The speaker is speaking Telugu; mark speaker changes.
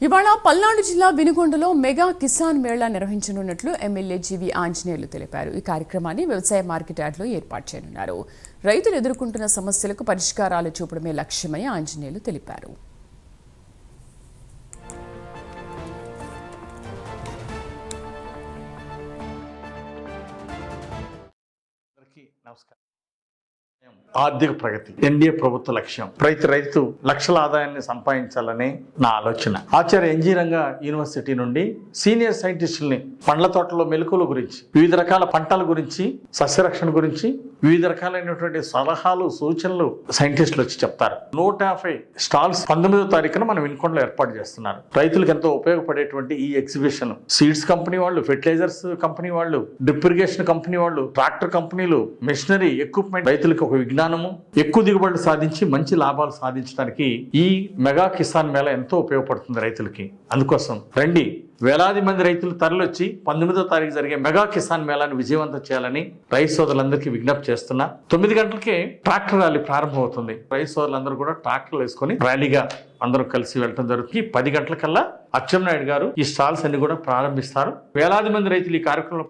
Speaker 1: ఇవాళ పల్నాడు జిల్లా వినుగొండలో మెగా కిసాన్ మేళా నిర్వహించనున్నట్లు ఎమ్మెల్యే జీవి ఆంజనేయులు తెలిపారు. ఈ కార్యక్రమాన్ని వ్యవసాయ మార్కెట్ యార్డ్లో ఏర్పాటు చేయనున్నారు. రైతులు ఎదుర్కొంటున్న సమస్యలకు పరిష్కారాలు చూపడమే లక్ష్యమని ఆంజనేయులు తెలిపారు.
Speaker 2: ఆర్థిక ప్రగతి ఎన్డీఏ ప్రభుత్వ లక్ష్యం. ప్రతి రైతు లక్షల ఆదాయాన్ని సంపాదించాలని నా ఆలోచన. ఆచార్య ఎన్జీ రంగా యూనివర్సిటీ నుండి సీనియర్ సైంటిస్టుల్ని పండ్ల తోటలో మెలకువల గురించి, వివిధ రకాల పంటల గురించి, సస్యరక్షణ గురించి వివిధ రకాలైనటువంటి సలహాలు, సూచనలు సైంటిస్టులు వచ్చి చెప్తారు. 150 స్టాల్స్ 19వ తారీఖున మనం వినుకొండలో ఏర్పాటు చేస్తున్నారు. రైతులకు ఎంతో ఉపయోగపడేటువంటి ఈ ఎగ్జిబిషన్ సీడ్స్ కంపెనీ వాళ్ళు, ఫెర్టిలైజర్స్ కంపెనీ వాళ్ళు, డ్రిప్ ఇరిగేషన్ కంపెనీ వాళ్ళు, ట్రాక్టర్ కంపెనీలు, మెషినరీ, ఎక్విప్మెంట్, రైతులకు ఒక విజ్ఞానము, ఎక్కువ దిగుబడులు సాధించి మంచి లాభాలు సాధించడానికి ఈ మెగా కిసాన్ మేళా ఎంతో ఉపయోగపడుతుంది రైతులకి. అందుకోసం రండి, వేలాది మంది రైతులు తరలొచ్చి 19వ తారీఖు జరిగే మెగా కిసాన్ మేళాను విజయవంతం చేయాలని రైతు సోదరులందరికీ విజ్ఞప్తి చేస్తున్నా. 9 గంటలకే ట్రాక్టర్ ర్యాలీ ప్రారంభమవుతుంది. రైతు సోదరులందరూ కూడా ట్రాక్టర్లు వేసుకొని ర్యాలీగా అందరూ కలిసి వెళ్ళడం జరుగుతుంది. 10 గంటలకల్లా అచ్చెన్నాయుడు గారు ఈ స్టాల్స్ అన్ని కూడా ప్రారంభిస్తారు. వేలాది మంది రైతులు ఈ కార్యక్రమంలో